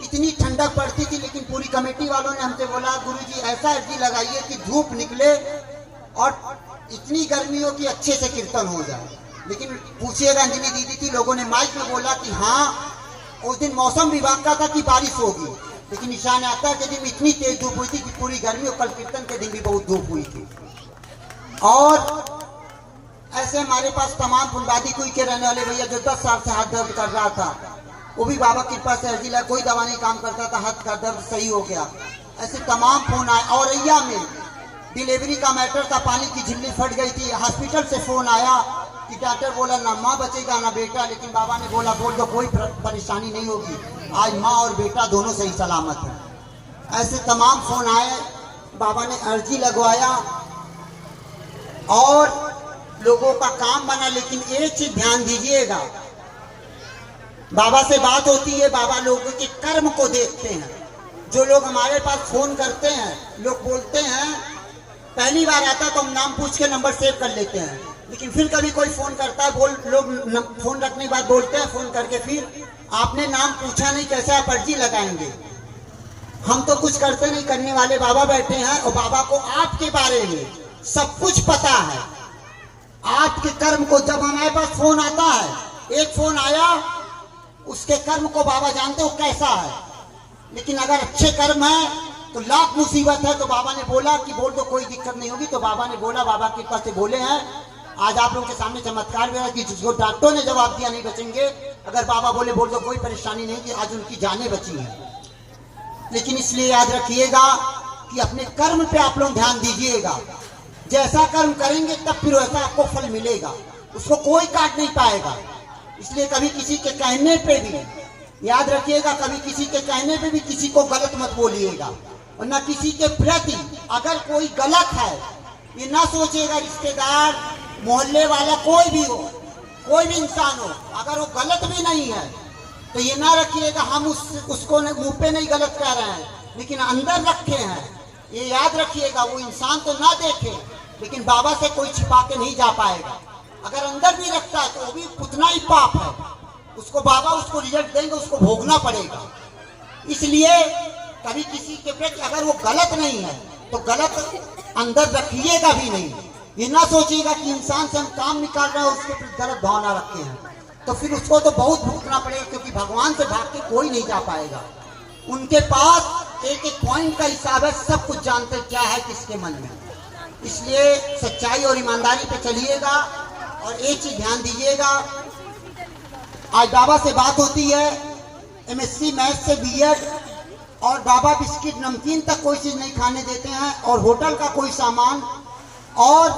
इतनी ठंडक पड़ती थी, लेकिन पूरी कमेटी वालों ने हमसे बोला गुरुजी ऐसा अर्जी लगाइए कि धूप निकले और इतनी गर्मी हो कि अच्छे से कीर्तन हो जाए। लेकिन पूछिएगा, अंजलि दीदी थी, लोगों ने माइक में बोला कि हाँ उस दिन मौसम विभाग का था कि बारिश होगी, लेकिन निशान आता के दिन इतनी तेज धूप हुई थी कि पूरी गर्मी, और कल कीर्तन के दिन भी बहुत धूप हुई थी। और ऐसे हमारे पास तमाम फुलवादी कुई के रहने वाले भैया जो 10 साल से हाथ दर्द कर रहा था, वो भी बाबा कृपा से अर्जी लगा, कोई दवा नहीं काम करता था, हाथ का दर्द सही हो गया। ऐसे तमाम फोन आए। औरैया में डिलीवरी का मैटर था, पानी की झिल्ली फट गई थी, हॉस्पिटल से फोन आया कि डॉक्टर बोला ना माँ बचेगा ना बेटा, लेकिन बाबा ने बोला बोल दो कोई परेशानी नहीं होगी, आज माँ और बेटा दोनों सही सलामत है। ऐसे तमाम फोन आए, बाबा ने अर्जी लगवाया और लोगों का काम बना। लेकिन एक चीज ध्यान दीजिएगा, बाबा से बात होती है, बाबा लोगों के कर्म को देखते हैं। जो लोग हमारे पास फोन करते हैं, लोग बोलते हैं, पहली बार आता तो हम नाम पूछ के नंबर सेव कर लेते हैं, लेकिन फिर कभी कोई फोन करता है, लोग फोन रखने के बाद बोलते हैं फोन करके, फिर आपने नाम पूछा नहीं, कैसे आप अर्जी लगाएंगे। हम तो कुछ करते नहीं, करने वाले बाबा बैठे हैं, और बाबा को आपके बारे में सब कुछ पता है, आपके कर्म को। जब हमारे पास फोन आता है, एक फोन आया, उसके कर्म को बाबा जानते हो कैसा है, लेकिन अगर अच्छे कर्म है तो लाख मुसीबत है। तो बाबा ने बोला कि बोल दो कोई दिक्कत नहीं होगी, तो बाबा ने बोला, बाबा की कृपा से बोले हैं, आज आप लोगों के सामने चमत्कार हुआ कि जिसको डॉक्टरों ने जवाब दिया नहीं बचेंगे, अगर बाबा बोले बोल दो कोई परेशानी नहीं, कि आज उनकी जानें बची हैं। लेकिन इसलिए याद रखिएगा कि अपने कर्म पे आप लोग ध्यान दीजिएगा, जैसा कर्म करेंगे तब फिर वैसा आपको फल मिलेगा, उसको कोई काट नहीं पाएगा। इसलिए कभी किसी के कहने पे भी याद रखिएगा, कभी किसी के कहने पे भी किसी को गलत मत बोलिएगा, और न किसी के प्रति अगर कोई गलत है, ये ना सोचिएगा रिश्तेदार मोहल्ले वाला कोई भी हो, कोई भी इंसान हो, अगर वो गलत भी नहीं है तो ये ना रखिएगा हम उसको मुंह पे नहीं गलत कह रहे हैं, लेकिन अंदर रखे हैं। ये याद रखिएगा, वो इंसान तो ना देखे, लेकिन बाबा से कोई छिपा के नहीं जा पाएगा। अगर अंदर भी रखता है तो वो भी उतना ही पाप है, उसको बाबा उसको रिजल्ट देंगे, उसको भोगना पड़ेगा। इसलिए कभी किसी के प्रति अगर वो गलत नहीं है तो गलत अंदर रखिएगा भी नहीं। ये ना सोचिएगा कि इंसान से हम काम निकाल रहे हैं, उसके प्रति गलत भावना रखते हैं, तो फिर उसको तो बहुत भुगतना पड़ेगा, क्योंकि भगवान से भाग के कोई नहीं जा पाएगा। उनके पास एक एक पॉइंट का हिसाब है, सब कुछ जानते क्या है किसके मन में। इसलिए सच्चाई और ईमानदारी पे चलिएगा। और एक चीज ध्यान दीजिएगा, आज बाबा से बात होती है, MSc मैथ से BEd, और बाबा बिस्किट नमकीन तक कोई चीज नहीं खाने देते हैं, और होटल का कोई सामान, और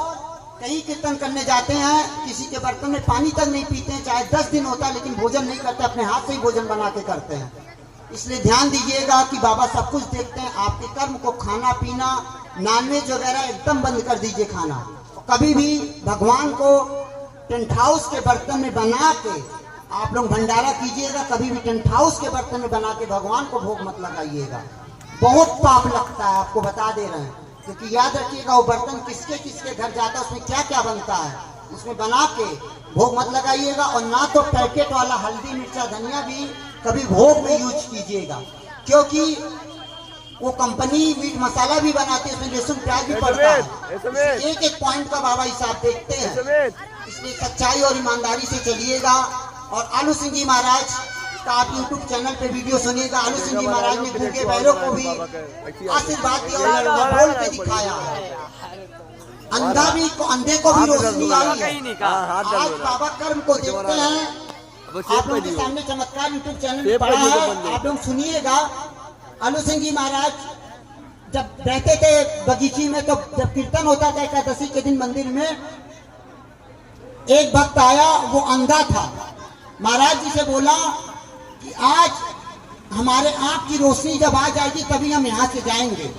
कहीं कीर्तन करने जाते हैं किसी के बर्तन में पानी तक नहीं पीते हैं, चाहे 10 दिन होता है, लेकिन भोजन नहीं करते, अपने हाथ से ही भोजन बना के करते हैं। इसलिए ध्यान दीजिएगा कि बाबा सब कुछ देखते हैं। आपके कर्म को, खाना पीना, नॉनवेज वगैरह एकदम बंद कर दीजिए खाना। कभी भी भगवान को टेंट हाउस के बर्तन में बना के आप लोग भंडारा कीजिएगा, कभी भी टेंट हाउस के बर्तन में बना के भगवान को भोग मत लगाइएगा, बहुत पाप लगता है, आपको बता दे रहे हैं। क्योंकि याद रखिएगा, वो बर्तन किसके किसके घर जाता है, उसमें क्या क्या बनता है, उसमें बना के भोग मत लगाइएगा। और ना तो पैकेट वाला हल्दी मिर्चा धनिया भी कभी भोग में यूज कीजिएगा, क्योंकि वो कंपनी मीट मसाला भी बनाती है, उसमें लहसुन प्याज भी पड़ता है। एक एक पॉइंट का बाबा हिसाब देखते हैं। इसलिए सच्चाई और ईमानदारी से चलिएगा। और आलू सिंह जी महाराज का आप यूट्यूब चैनल पे वीडियो सुनिएगा। आलू सिंह जी महाराज ने गूंगे बैलों को भी आशीर्वाद दिया और बोल के दिखाया है, अंधे को भी रोशनी आई है। आज बाबा कर्म को देखते हैं, आप लोगों के सामने चमत्कार यूट्यूब चैनल पड़ा है, आप लोग सुनिएगा। आलू सिंह जी महाराज जब रहते थे बगीची में, तो जब कीर्तन होता था एकादशी के दिन मंदिर में, एक भक्त आया, वो अंधा था। महाराज जी से बोला कि आज हमारे आंख की रोशनी जब आ जाएगी तभी हम यहाँ से जाएंगे।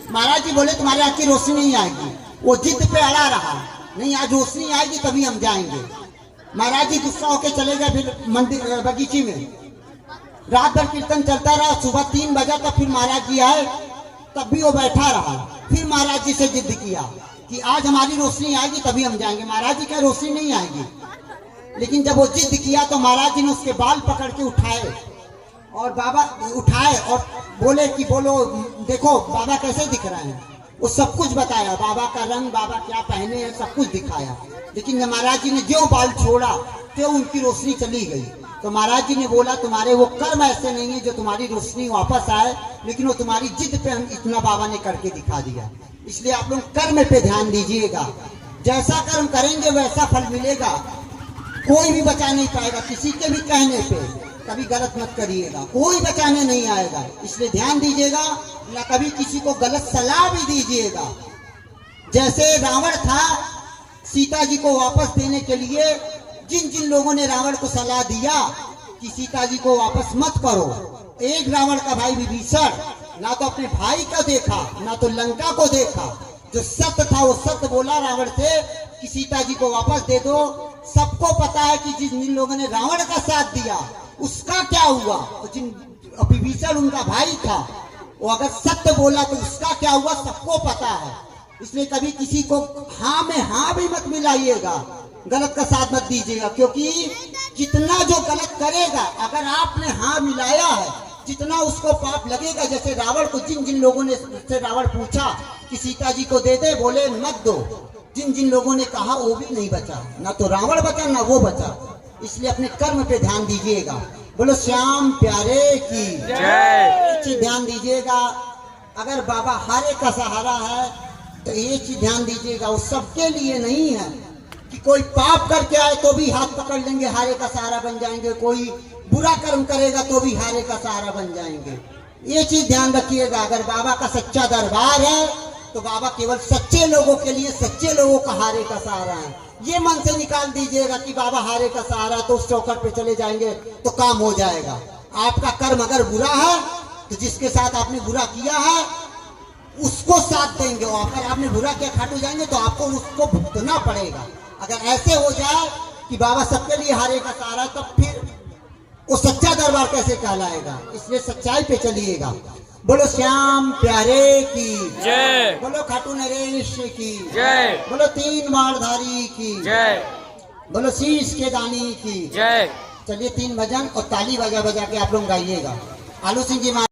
महाराज जी बोले तुम्हारे आंख की रोशनी नहीं आएगी। वो जिद पे अड़ा रहा, नहीं आज रोशनी आएगी तभी हम जाएंगे। महाराज जी गुस्सा होके चले गए फिर मंदिर बगीची में। रात भर कीर्तन चलता रहा, सुबह 3 बजा तक फिर महाराज जी आए, तब भी वो बैठा रहा। फिर महाराज जी से जिद किया कि आज हमारी रोशनी आएगी तभी हम जाएंगे। महाराज जी क्या रोशनी नहीं आएगी, लेकिन जब वो जिद किया तो महाराज जी ने उसके बाल पकड़ के उठाए और बाबा उठाए और बोले कि बोलो देखो बाबा कैसे दिख रहे हैं। वो सब कुछ बताया, बाबा का रंग, बाबा क्या पहने हैं, सब कुछ दिखाया। लेकिन जब महाराज जी ने जो बाल छोड़ा तो उनकी रोशनी चली गई। तो महाराज जी ने बोला तुम्हारे वो कर्म ऐसे नहीं है जो तुम्हारी रोशनी वापस आए, लेकिन वो तुम्हारी जिद पे हम इतना बाबा ने करके दिखा दिया। इसलिए आप लोग कर्म पे ध्यान दीजिएगा, जैसा कर्म करेंगे वैसा फल मिलेगा। कोई भी बचा नहीं पाएगा, किसी के भी कहने पे कभी गलत मत करिएगा, कोई बचाने नहीं आएगा। इसलिए ध्यान दीजिएगा, ना कभी किसी को गलत सलाह भी दीजिएगा। जैसे रावण था, सीता जी को वापस देने के लिए जिन जिन लोगों ने रावण को सलाह दिया कि सीता जी को वापस मत करो, एक रावण का भाई विभीषण ना तो अपने भाई को देखा ना तो लंका को देखा। जो सत्य था वो सत्य बोला रावण से कि सीता जी को वापस दे दो। सबको पता है कि जिन लोगों ने रावण का साथ दिया उसका क्या हुआ। जिन विभीषण उनका भाई था, वो अगर सत्य बोला तो उसका क्या हुआ सबको पता है। इसलिए कभी किसी को हाँ में हाँ भी मत मिलाइएगा, गलत का साथ मत दीजिएगा, क्योंकि जितना जो गलत करेगा अगर आपने हाँ मिलाया है जितना उसको पाप लगेगा। जैसे रावण को जिन जिन लोगों ने से रावण पूछा कि सीता जी को दे दे, बोले मत दो। जिन जिन लोगों ने कहा वो भी नहीं बचा, ना तो रावण बचा ना वो बचा। इसलिए अपने कर्म पे ध्यान दीजिएगा। बोलो श्याम प्यारे की जय। ध्यान दीजिएगा, अगर बाबा हारे का सहारा है तो ये चीज ध्यान दीजिएगा, वो सबके लिए नहीं है कि कोई पाप करके आए तो भी हाथ पकड़ लेंगे हारे का सहारा बन जाएंगे, कोई बुरा कर्म करेगा तो भी हारे का सहारा बन जाएंगे। ये चीज ध्यान रखिएगा। अगर बाबा का सच्चा दरबार है तो बाबा केवल सच्चे लोगों के लिए, सच्चे लोगों का हारे का सहारा है। ये मन से निकाल दीजिएगा कि बाबा हारे का सहारा तो उस चौखट पे चले जाएंगे तो काम हो जाएगा। आपका कर्म अगर बुरा है तो जिसके साथ आपने बुरा किया है उसको साथ देंगे, और अगर आपने बुरा किया खाटू जाएंगे तो आपको उसको भुगतना पड़ेगा। अगर ऐसे हो जाए कि बाबा सबके लिए हारे का सहारा, तब फिर वो सच्चा दरबार कैसे कहलाएगा। इसलिए सच्चाई पे चलिएगा। बोलो श्याम प्यारे की जय, बोलो खाटू नरेश की जय, बोलो तीन बाणधारी की जय, बोलो शीश के दानी की जय। चलिए 3 भजन और ताली बजा बजा के आप लोग गाइएगा। आलू सिंह जी